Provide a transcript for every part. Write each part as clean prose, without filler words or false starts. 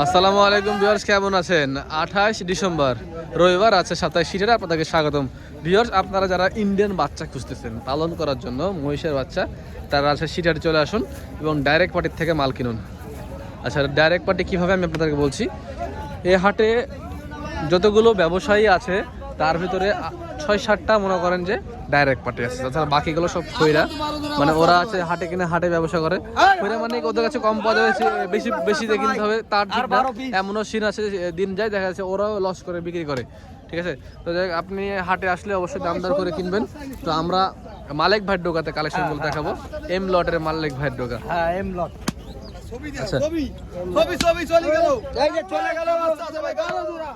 আসসালামু আলাইকুম ভিউয়ার্স, কেমন আছেন? 28 ডিসেম্বর রবিবার আছে 27 সিটের আপনাদেরকে স্বাগতম। ভিউয়ার্স, আপনারা যারা ইন্ডিয়ান বাচ্চা খুঁজতেছেন পালন করার জন্য মহিষের বাচ্চা, তারা আছে সিটারে চলে আসুন এবং ডাইরেক্ট পার্টির থেকে মাল কিনুন। আচ্ছা, ডাইরেক্ট পার্টি কীভাবে আমি আপনাদেরকে বলছি। এই হাটে যতগুলো ব্যবসায়ী আছে তার ভিতরে 6-7টা মনে করেন যে ডাইরেক্ট পার্টি আছে, তাছাড়া বাকিগুলো সব খৈরা, মানে ওরা আছে হাটে কিনে হাটে ব্যবসা করে। খৈরা মানে ওদের কাছে কম পাওয়া যাবে, বেশি বেশি দিয়ে কিনতে হবে, তার ঠিক না। এমনও সিন আছে দিন যায় দেখা যাচ্ছে ওরাও লস করে বিক্রি করে, ঠিক আছে। তো যাই আপনি হাটে আসলে অবশ্যই দাম দর করে কিনবেন। তো আমরা মালিক ভাইয়ের ডোকাতে কালেকশনগুলো দেখাবো। এম লটের মালিক ভাইয়ের ডোকা। হ্যাঁ, এম লট। আচ্ছা, চলে গেল। এই যে চলে গেল বাচ্চা ভাই, গানো জোড়া।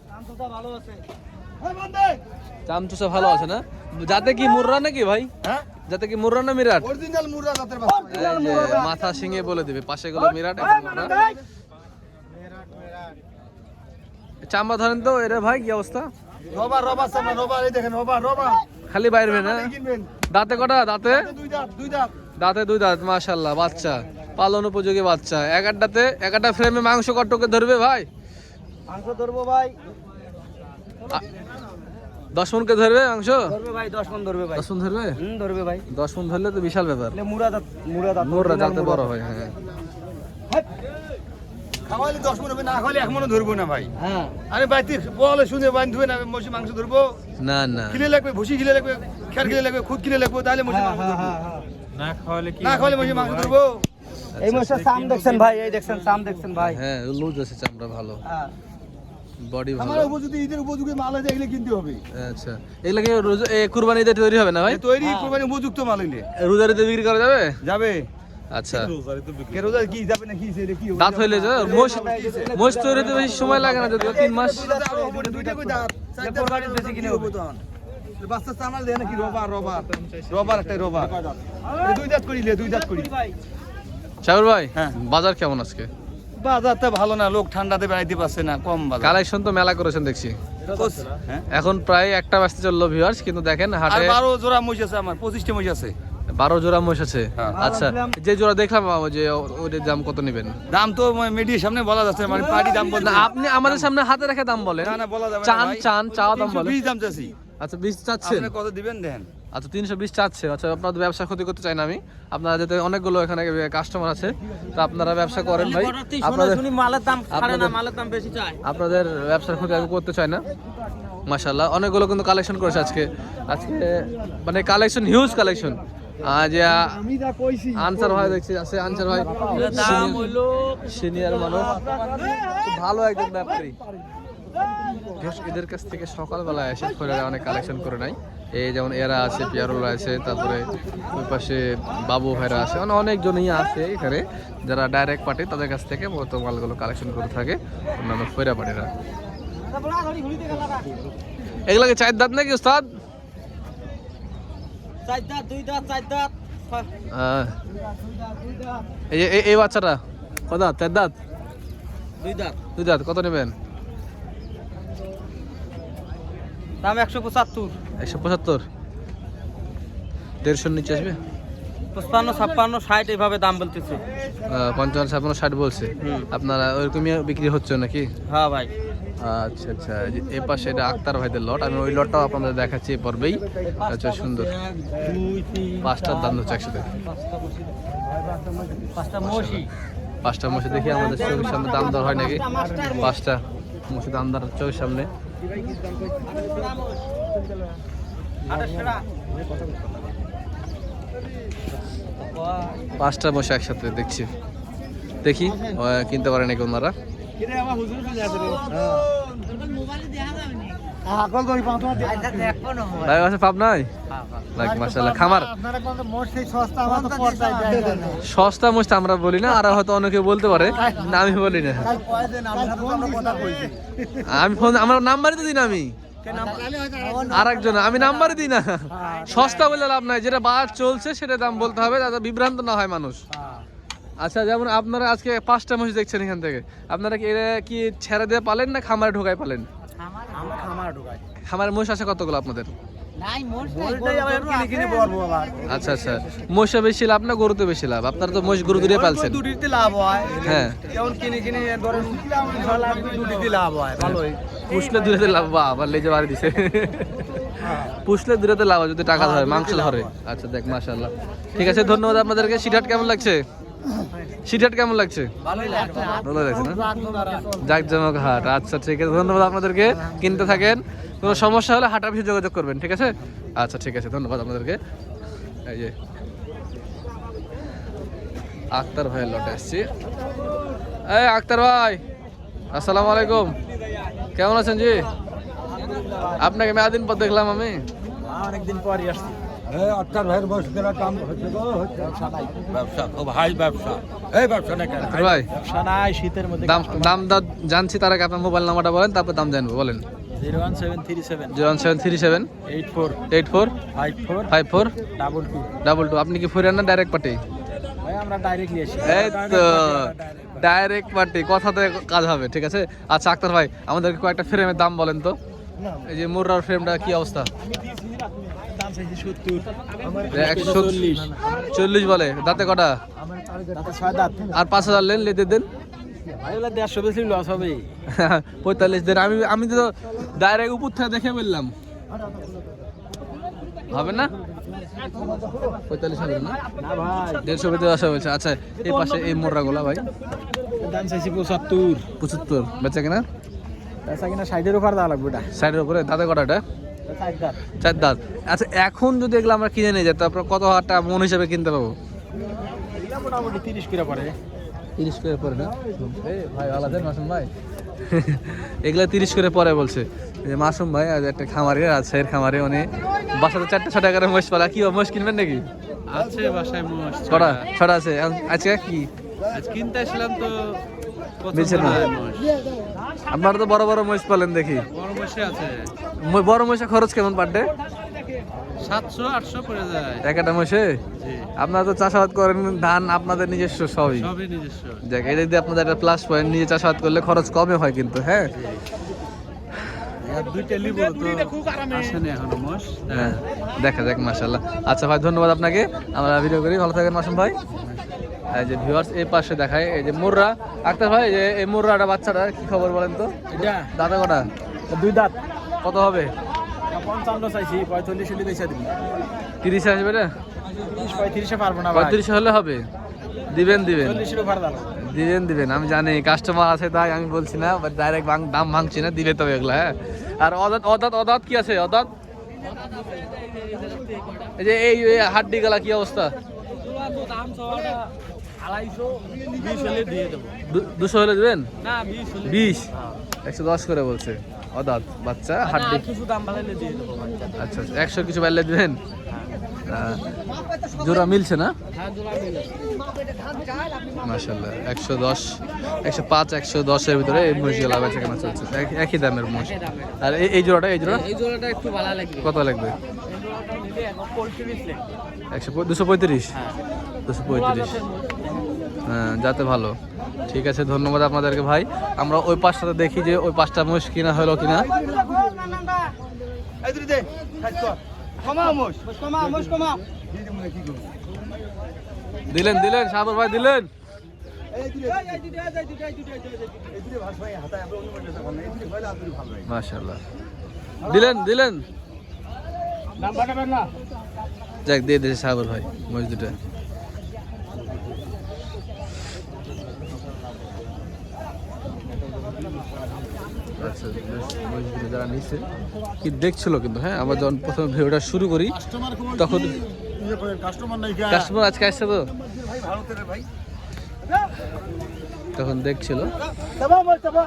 চামচুসা ভালো আছে। এই বন্ধে চামচুসা ভালো আছে না? যাতে কি মুররা নাকি ভাই? হ্যাঁ, যাতে কি মুররা না মিরাট? অরিজিনাল মুররা জাতের বাচ্চা। এই যে মাথা সিংহে বলে দিবে, পাশে গুলো মিরাট এবং মুররা। চামড়া ধরেন তো এরে ভাই, কি অবস্থা? রবা রবা সামনে রবা, এই দেখেন রবা রবা। খালি বাইরবে না? কিনবেন। দাঁতে কটা? দাঁতে দুই দাঁত, দুই দাঁত। দাঁতে দুই দাঁত, মাশাআল্লাহ। বাচ্চা পালন উপযোগী বাচ্চা। একটা ফ্রেমে মাংস কটকে ধরবে ভাই? মাংস ধরবো ভাই। 10 মনকে ধরবে মাংস? ধরবে ভাই, 10 মণ ধরবে ভাই। 10 মন ধরবে? ধরবে ভাই। 10 মন ধরলে তো বিশাল ব্যাপার। মুরা দাঁত, মুরা দাঁত। মোররা যাতে বড় হয়। হ্যাঁ, খাওয়ালে 10 মণ হবে, না খাওয়ালে 1 মণও ধরবো না ভাই। হ্যাঁ, আরে ভাই তুই বলে শুনে ভাই ধুয়ে না মশি মাংস ধরবো? না না, কিলে লাগবে, ভুসি কিলে লাগবে, খের কিলে লাগবে, খুদ কিলে লাগবে, তাহলে মশি মাংস ধরবো। না খাওয়ালে কি? না খাওয়ালে মশি মাংস ধরবো। এই মশার সাম দেখছেন ভাই, এই দেখছেন সাম দেখছেন ভাই। হ্যাঁ, লুজ আছে, চামড়া ভালো, হ্যাঁ, বডি ভালো। আমার উপযোগী ঈদের উপযোগী মাল আছে, এগুলো কিনতে হবে। আচ্ছা, এগুলা কি কুরবানি ঈদে তৈরি হবে না ভাই? তৈরি কুরবানি উপযুক্ত মাল এগুলো রোজার ঈদে বিক্রি করা যাবে? যাবে। আচ্ছা, কে রোজা কি যাবে না কি সেটা কি দাঁত হইলে যে মোষ তৈরি হতে বেশি সময় লাগে না, যদিও 3 মাস। দুইটা কই দাঁত চারটা গাড়ি বেশি কিনে হবে তো বাচ্চা চামাল দেয় নাকি রবা রবা রবার একটা রবা দুই দাঁত করিলে দুই দাঁত করি। সাগর ভাই, হ্যাঁ। বাজার কেমন আজকে? বাজারটা ভালো না, লোক ঠান্ডাতে বেড়াইতে পারছে না, কম বাজার। কালেকশন তো মেলা করেছেন দেখছি। হ্যাঁ, এখন প্রায় একটা বাজতে চললো ভিউয়ার্স, কিন্তু দেখেন আর হাটে 12 জোড়া মহিষ আছে আমার, 25টা মহিষ আছে। 12 জোড়া মোষ আছে। হ্যাঁ। আচ্ছা, যে জোড়া দেখলাম যে ওদের দাম কত নেবেন? দাম তো মিডিয়ার সামনে বলা যাচ্ছে, মানে পার্টি দাম বলতে না, আপনি আমাদের সামনে হাতে রেখে দাম বলেন। না না বলা যাবে না চান ভাই। চান চাওয়া দাম বলেন। 320 দাম চাচ্ছি। আচ্ছা, 20 চাচ্ছেন? আপনি কত দিবেন দেন? আচ্ছা, 320 চাচ্ছে। আচ্ছা, আপনাদের ব্যবসা ক্ষতি করতে চাই না আমি। আপনারা যাতে অনেকগুলো এখানে কাস্টমার আছে, তো আপনারা ব্যবসা করেন ভাই। আপনাদের ব্যবসার ক্ষতি আমি করতে চাই না। মাশাআল্লাহ, অনেকগুলো কিন্তু কালেকশন করেছে আজকে। মানে কালেকশন, হিউজ কালেকশন। আমি যা কইছি আনসার ভাই দেখছি আছে, আনসার ভাই সিনিয়র মানুষ, খুব ভালো একজন ব্যাপারী। এদের কাছ থেকে সকালবেলায় এসে খোঁড়ারে অনেক কালেকশন করে নাই। এই যেমন এরা আছে, পিয়ারোলা আছে, তারপরে ওই পাশে বাবু ভাইরা আছে, মানে অনেকজনই আছে এখানে যারা ডাইরেক্ট পার্টি, তাদের কাছ থেকে মূলত মালগুলো কালেকশন করে থাকে অন্যান্য খৈরা পার্টিরা। এগুলোকে 4 দাঁত নাকি উস্তাদ? 4 দাঁত, 2 দাঁত, 4 দাঁত। এই বাচ্চাটা কত দাঁত? 4 দাঁত, 2 দাঁত। 2 দাঁত। কত নেবেন? দাম 175। 175। 150 নিচে আসবে? 55, 56, 60 এইভাবে দাম বলতেছে। 55, 56, 60 বলছে। আপনারা ওইরকমই বিক্রি হচ্ছে নাকি? হ্যাঁ ভাই। আচ্ছা আচ্ছা, এই পাশে এটা আক্তার ভাইদের লট, আমি ওই লটটাও আপনাদের দেখাচ্ছি এই পর্বেই। আচ্ছা, সুন্দর। 5টার দাম হচ্ছে একসাথে। 5টা মশে দেখি আমাদের চোখের সামনে দাম দর হয় নাকি? 5টা মশে দাম দর চোখের সামনে। পাঁচটা মশে একসাথে দেখছি, দেখি কিনতে পারে নাকি ওনারা। ভাই আছে পাবনায়? মাশাআল্লাহ, খামার সস্তা মোস্ট আমরা বলি না, আর হয়তো অনেকে বলতে পারে না, আমি বলি না। আমি ফোন, আমার নাম্বারই তো দিই না আমি, আর একজন, আমি নাম্বারই দিই না। সস্তা বলে লাভ নাই, যেটা বাজার চলছে সেটা দাম বলতে হবে, যাতে বিভ্রান্ত না হয় মানুষ। আচ্ছা, যেমন আপনারা আজকে 5টা মহিষ দেখছেন এখান থেকে, আপনারা কি এরা কি ছেড়ে দিয়ে পালেন না খামারে ঢোকায় পালেন? খামারে ঢোকাই। খামারে মহিষ আছে কতগুলো আপনাদের? বলটাই আবার কিনে কিনে বলবো আবার আচ্ছা আচ্ছা, মহিষে বেশি লাভ না গরুতে বেশি লাভ? আপনারা তো মহিষ গরু দিয়ে পালছেন। দুটিতে লাভ হয়, হ্যাঁ, যেমন কিনে কিনে ধরেন দুটিতে লাভ হয়, ভালোই। পুষলে দূরেতে লাভ, বা আবার লেজে বাড়ি দিছে। পুষলে দূরেতে লাভ হয় যদি টাকা ধরে, মাংস ধরে। আচ্ছা দেখ, মাশাআল্লাহ, ঠিক আছে, ধন্যবাদ আপনাদেরকে। সিটহাট কেমন লাগছে? সিটহাট কেমন লাগছে? ভালো লাগছে না? জাকজমক হাট, আচ্ছা ঠিক আছে, ধন্যবাদ আপনাদেরকে। কিনতে থাকেন, কোনো সমস্যা হলে হাট অফিসে যোগাযোগ করবেন, ঠিক আছে? আচ্ছা ঠিক আছে, ধন্যবাদ আপনাদেরকে। এই যে আক্তার ভাইয়ের লটে আসছি। এই আক্তার ভাই, আসসালামু আলাইকুম, কেমন আছেন জি? আপনাকে মেয়াদিন পর দেখলাম আমি। অনেকদিন পরই আসছি। আক্তার ভাইয়ের বয়স দেওয়ার কাম হচ্ছে গো, হচ্ছে ব্যবসা খুব হাই ব্যবসা। এই ব্যবসা না কেন আক্তার ভাই, ব্যবসা নাই, শীতের মধ্যে দাম দাম দাম জানছি, তার আগে আপনার মোবাইল নাম্বারটা বলেন, তারপর দাম জানবো। বলেন। 01737 01737 84 84 54 54 22। 22। আপনি কি ফুরিয়ান না ডাইরেক্ট পার্টি? ভাই আমরা ডাইরেক্টলি আসি। এই তো ডাইরেক্ট পার্টি, কথাতে কাজ হবে, ঠিক আছে? আচ্ছা আক্তার ভাই, আমাদেরকে কয়েকটা ফ্রেমের দাম বলেন তো। এই যে মুর্রার ফ্রেমটা কি অবস্থা? দাম চাইছি 70, 140 বলে। দাঁতে কটা? দাঁতে 6 দাঁত। আর 5000 লেন লেতে দেন। ভাই ওলা 150 বেশি লস হবে। 45 দেন। আমি তো ডাইরেক্ট উপর থেকে দেখে বললাম, হবে না? 45 হবে না? না ভাই, 150 ভিতরে আসা হয়েছে। আচ্ছা, এই পাশে এই মোর্রাগুলা ভাই দাম চাইছি 75। 75 বেচা কিনা? পয়সা কিনা 60 এর উপর দেওয়া লাগবে এটা। সাইডের উপরে। দাঁতে কটাটা? 4 দাঁত। 4 দাঁত। আচ্ছা, এখন যদি এগুলো আমরা কিনে নিয়ে যাই, তারপর কত হাজার টাকা মন হিসাবে কিনতে পাবো? এটা মোটামুটি 30 করে পড়ে। 30 করে পড়ে না? এই ভাই ভালো আছেন মাসুম ভাই? এগুলা 30 করে পরে বলছে। এই যে মাসুম ভাই আজ একটা খামারে, রাজশাহীর খামারে, উনি বাসাতে 4টা 6টা করে মোষ পালা। কি মোষ কিনবেন নাকি? আছে বাসায় মোষ ছড়া ছড়া আছে। আজকে কি আজ কিনতে আসলাম তো বেচে না? আপনারা তো বড় বড় মোষ পালেন দেখি। বড় মোষে আছে বড় মোষে খরচ কেমন পার ডে? 700-800 পড়ে যায়। একটা মোষে? জি, আপনারা তো চাষাবাদ করেন, ধান আপনাদের নিজস্ব সবই। সবই নিজস্ব। দেখ, এটা যদি আপনাদের একটা প্লাস পয়েন্ট, নিজে চাষাবাদ করলে খরচ কমে হয় কিন্তু। হ্যাঁ, আর দুইটা লিবো তো আসেনি এখনো মোষ। হ্যাঁ, দেখা যাক, মাশাআল্লাহ। আচ্ছা ভাই, ধন্যবাদ আপনাকে। আমরা ভিডিও করি, ভালো থাকেন মাসুম ভাই। এই যে ভিউয়ার্স, এই পাশে দেখায় এই যে মুর্রা। আক্তার ভাই, যে এই মুর্রাটা বাচ্চাটা কি খবর বলেন তো? এটা দাদা কটা? 2 দাঁত। কত হবে? 55 চাইছি, 45 হলে বেচা দিবি। 30 আসবে রে? 35 এ পারবো না ভাই। 35 হলে হবে? দিবেন 40 এর উপর দাও। দিবেন। আমি জানি কাস্টমার আছে, তাই আমি বলছি না, বাট ডাইরেক্ট দাম ভাঙছি না, দিলে তবে এগুলা। হ্যাঁ, আর অদাত কি আছে? অদাত এই যে এই হাড্ডি গলা কি অবস্থা? 250 হলে দিয়ে দেবো। 200 হলে দিবেন? না 20 হলে। 20 110 করে বলছে। অদাত বাচ্চা, হাড্ডি। কিছু দাম বাড়াইলে দিয়ে দেবো। আচ্ছা, 100 কিছু বাড়লে দিবেন। জোড়া মিলছে না? হ্যাঁ, জোড়া মিলে। মাশাআল্লাহ, 110 105 110 এর ভিতরে এই মহিষগুলা বেচা কেনা চলছে। একই দামের মহিষ। আর এই জোড়াটা এই জোড়াটা একটু ভালো লাগবে। কত লাগবে? এই জোড়াটা নিলে 135 লাগবে। 235 হ্যাঁ। 235। হ্যাঁ, যাতে ভালো। ঠিক আছে, ধন্যবাদ আপনাদেরকে ভাই। আমরা ওই পাশটাতে দেখি যে ওই পাঁচটা মহিষ কিনা হলো কিনা। এই দুটো দে, কাজ কর। কমাও মোষ, কমাও। দিলেন সাগর ভাই, দিলেন। এই দুটো ভাষ ভাই হাতে আমরা অন্য মানুষের সামনে এই দুটো ভালো আপনি ভালো ভাই। মাশাআল্লাহ, দিলেন। দাম বাড়াবেন না। যাক, দিয়ে দিয়েছে সাগর ভাই মহিষ দুটো। আচ্ছা, মহিষগুলো যারা নিচ্ছে কি দেখছিল কিন্তু। হ্যাঁ, আমরা যখন প্রথমে ভিডিওটা শুরু করি তখন কাস্টমার আজকে আসছে তো, ভাই ভালো করে ভাই। তখন দেখছিল। চাপা মোষ, চাপা।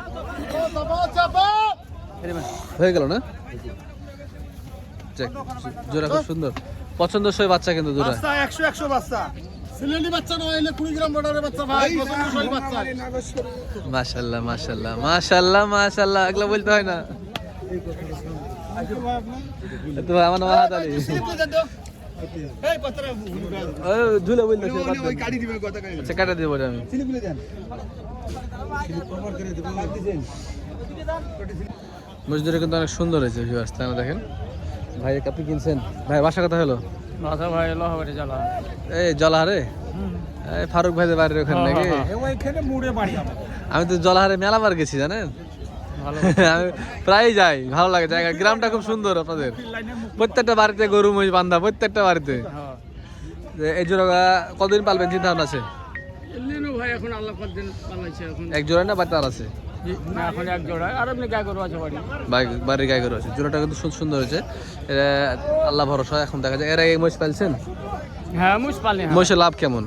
হয়ে গেল না? যাক, জোড়া খুব সুন্দর, পছন্দসই বাচ্চা কিন্তু জোড়া। বাচ্চা 100 বাচ্চা। সিলেন্ডি বাচ্চা নয়, এলে 20 গ্রাম বর্ডারের বাচ্চা ভাই, পছন্দসই বাচ্চা। মাশাআল্লাহ, এগুলো বলতে হয় না তো। আমার নাম আহাদ আলী। এই পাত্রা ঝুলে বলতে ওই গাড়ি দিবে কত গাড়ি। আচ্ছা, কাটা দেবো আমি। সিলিগুলো দেন। মসজিদটা কিন্তু অনেক সুন্দর হয়েছে ভিউয়ার্স, তাই না? দেখেন ভাই আপনি কিনছেন ভাই বাসা কথা হলো বাসা ভাই লোহাবাড়ি জ্বালা এই জলাহারে এই ফারুক ভাইদের বাড়ির ওখানে নাকি ওইখানে মুড়ে বাড়ি আমার। আমি তো জলাহারে মেলাবার গেছি জানেন ভালো আমি প্রায় যাই ভালো লাগে জায়গা গ্রামটা খুব সুন্দর আপনাদের প্রত্যেকটা বাড়িতে গরু মহিষ বান্ধা প্রত্যেকটা বাড়িতে হ্যাঁ এই জোড়া কতদিন পালবেন চিন্তা ভাবনা আছে এমনিও ভাই এখন আল্লাহ কতদিন পালাইছে এখন এক জোড়া না বাড়িতে আর আছে না এখন এক জোড়া আর এমনি গায়ে গরু আছে বাড়ি বাড়ির গায়ে গরু আছে জোড়াটা কিন্তু সুন্দর হয়েছে এটা আল্লাহ ভরসা এখন দেখা যায় এর আগে মহিষ পালছেন হ্যাঁ মুস পালি মহিষের লাভ কেমন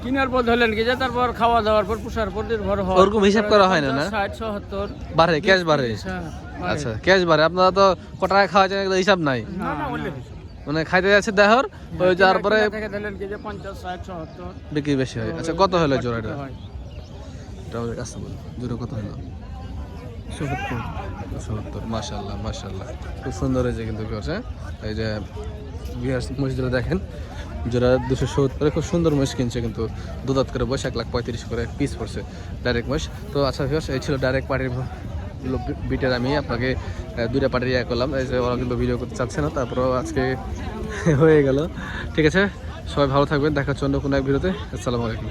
কিনার পর ধরলেন কি যে তারপর খাওয়া দাওয়ার পর পুষার পর নির্ভর হয় ওরকম হিসাব করা হয় না না 60 70 বাড়ে ক্যাশ বাড়ে আচ্ছা ক্যাশ বাড়ে আপনারা তো কত টাকা খাওয়া যায় এগুলো হিসাব নাই মানে খাইতে যাচ্ছে দেহর ওই যাওয়ার পরে থেকে ধরলেন কি যে 50 60 70 বিক্রি বেশি হয় আচ্ছা কত হলো জোড়াটা এটা আমাদের কাছে বলুন জোড়া কত হলো 70 মাশাআল্লাহ মাশাআল্লাহ খুব সুন্দর হয়েছে কিন্তু ভিউয়ার্স এই যে ভিউয়ার্স মহিষগুলো দেখেন জোড়া 270 খুব সুন্দর মহিষ কিনছে কিন্তু দুধাত করে বসে 1,35,000 করে পিস পড়ছে ডাইরেক্ট মহিষ তো আচ্ছা ভিউয়ার্স এই ছিল ডাইরেক্ট পার্টির বিটের আমি আপনাকে দুইটা পার্টির ইয়ে করলাম এই যে ওরা কিন্তু ভিডিও করতে চাচ্ছে না তারপরেও আজকে হয়ে গেল ঠিক আছে সবাই ভালো থাকবেন দেখা হচ্ছে অন্য কোনো এক ভিডিওতে আসসালামু আলাইকুম